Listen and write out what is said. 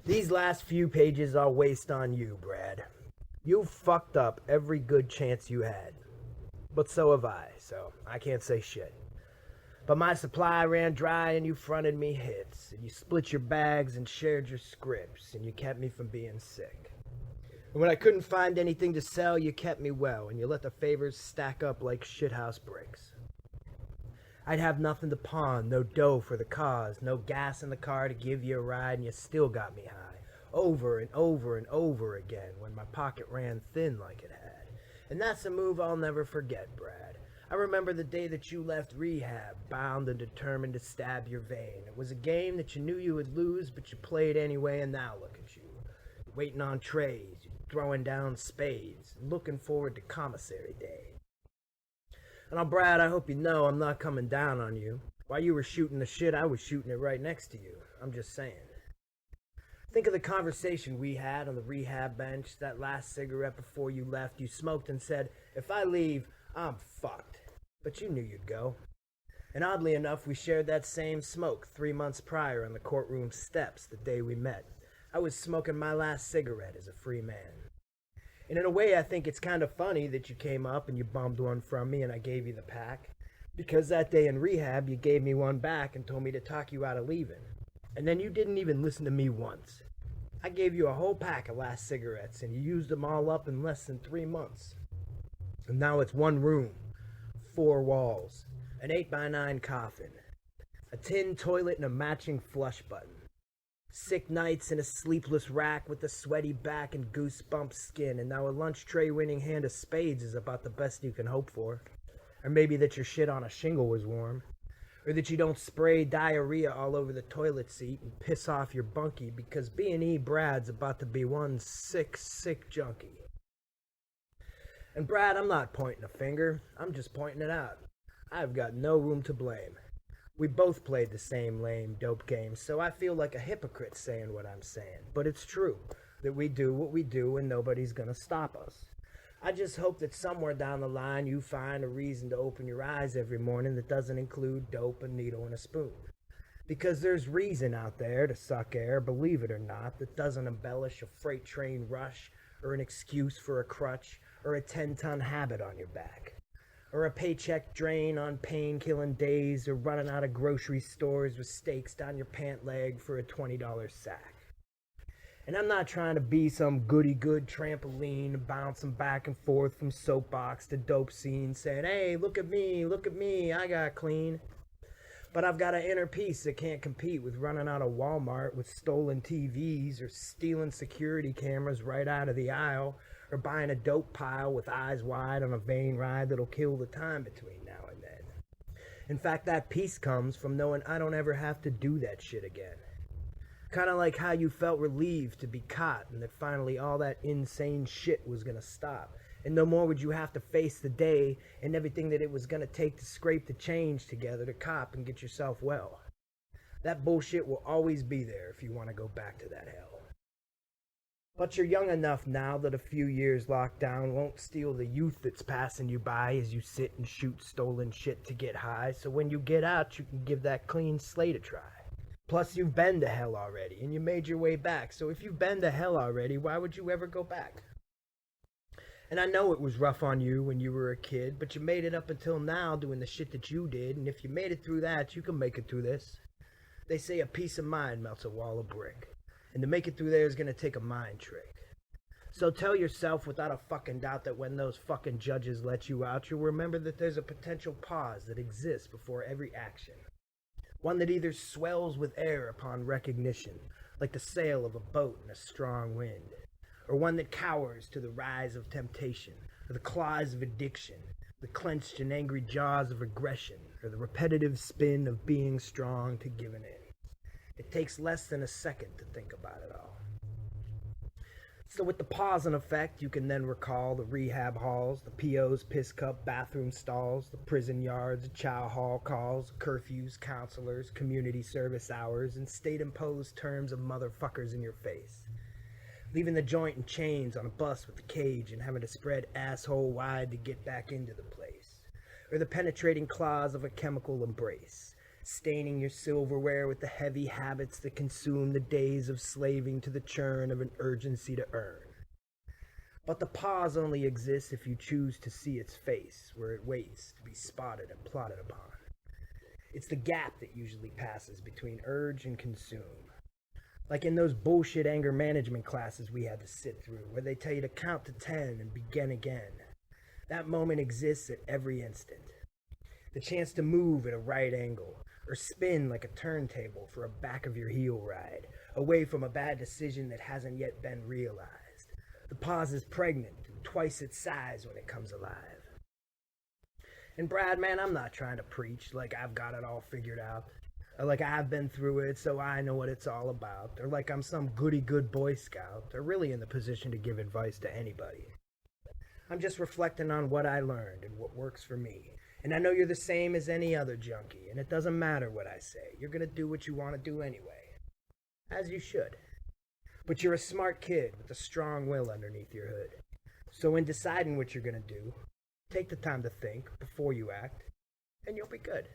These last few pages I'll waste on you, Brad. You fucked up every good chance you had. But so have I, so I can't say shit. But my supply ran dry and you fronted me hits, and you split your bags and shared your scripts, and you kept me from being sick. And when I couldn't find anything to sell, you kept me well, and you let the favors stack up like shithouse bricks. I'd have nothing to pawn, no dough for the cause, no gas in the car to give you a ride, and you still got me high, over and over and over again, when my pocket ran thin like it had. And that's a move I'll never forget, Brad. I remember the day that you left rehab, bound and determined to stab your vein. It was a game that you knew you would lose, but you played anyway, and now look at you. Waiting on trays, throwing down spades, looking forward to commissary day. And now, Brad, I hope you know I'm not coming down on you. While you were shooting the shit, I was shooting it right next to you. I'm just saying. Think of the conversation we had on the rehab bench, that last cigarette before you left. You smoked and said, if I leave, I'm fucked. But you knew you'd go. And oddly enough, we shared that same smoke 3 months prior on the courtroom steps the day we met. I was smoking my last cigarette as a free man. And in a way, I think it's kind of funny that you came up and you bummed one from me and I gave you the pack. Because that day in rehab, you gave me one back and told me to talk you out of leaving. And then you didn't even listen to me once. I gave you a whole pack of last cigarettes and you used them all up in less than 3 months. And now it's one room, 4 walls, an 8x9 coffin, a tin toilet and a matching flush button. Sick nights in a sleepless rack with a sweaty back and goosebump skin, and now a lunch tray winning hand of spades is about the best you can hope for. Or maybe that your shit on a shingle was warm. Or that you don't spray diarrhea all over the toilet seat and piss off your bunkie because B&E Brad's about to be one sick junkie. And Brad, I'm not pointing a finger, I'm just pointing it out. I've got no room to blame. We both played the same lame dope game, so I feel like a hypocrite saying what I'm saying. But it's true that we do what we do and nobody's gonna stop us. I just hope that somewhere down the line you find a reason to open your eyes every morning that doesn't include dope, a needle, and a spoon. Because there's reason out there to suck air, believe it or not, that doesn't embellish a freight train rush, or an excuse for a crutch, or a 10-ton habit on your back. Or a paycheck drain on pain-killing days, or running out of grocery stores with stakes down your pant leg for a $20 sack. And I'm not trying to be some goody-good trampoline bouncing back and forth from soapbox to dope scene saying, hey, look at me, I got clean. But I've got an inner peace that can't compete with running out of Walmart with stolen TVs or stealing security cameras right out of the aisle or buying a dope pile with eyes wide on a vein ride that'll kill the time between now and then. In fact, that peace comes from knowing I don't ever have to do that shit again. Kind of like how you felt relieved to be caught and that finally all that insane shit was going to stop. And no more would you have to face the day and everything that it was going to take to scrape the change together to cop and get yourself well. That bullshit will always be there if you want to go back to that hell. But you're young enough now that a few years locked down won't steal the youth that's passing you by as you sit and shoot stolen shit to get high. So when you get out, you can give that clean slate a try. Plus, you've been to hell already, and you made your way back. So if you've been to hell already, why would you ever go back? And I know it was rough on you when you were a kid, but you made it up until now doing the shit that you did, and if you made it through that, you can make it through this. They say a peace of mind melts a wall of brick, and to make it through there is going to take a mind trick. So tell yourself without a fucking doubt that when those fucking judges let you out, you'll remember that there's a potential pause that exists before every action. One that either swells with air upon recognition, like the sail of a boat in a strong wind, or one that cowers to the rise of temptation, or the claws of addiction, the clenched and angry jaws of aggression, or the repetitive spin of being strong to giving in. It takes less than a second to think about it all. So with the pause in effect, you can then recall the rehab halls, the PO's piss cup bathroom stalls, the prison yards, chow hall calls, curfews, counselors, community service hours, and state-imposed terms of motherfuckers in your face. Leaving the joint in chains on a bus with the cage and having to spread asshole wide to get back into the place. Or the penetrating claws of a chemical embrace. staining your silverware with the heavy habits that consume the days of slaving to the churn of an urgency to earn. But the pause only exists if you choose to see its face, where it waits to be spotted and plotted upon. It's the gap that usually passes between urge and consume. Like in those bullshit anger management classes we had to sit through, where they tell you to count to 10 and begin again. That moment exists at every instant. The chance to move at a right angle, or spin like a turntable for a back of your heel ride, away from a bad decision that hasn't yet been realized. The pause is pregnant and twice its size when it comes alive. And Brad, man, I'm not trying to preach like I've got it all figured out, or like I've been through it so I know what it's all about, or like I'm some goody-good Boy Scout, or really in the position to give advice to anybody. I'm just reflecting on what I learned and what works for me. And I know you're the same as any other junkie, and it doesn't matter what I say. You're gonna do what you want to do anyway. As you should. But you're a smart kid with a strong will underneath your hood. So in deciding what you're gonna do, take the time to think before you act, and you'll be good.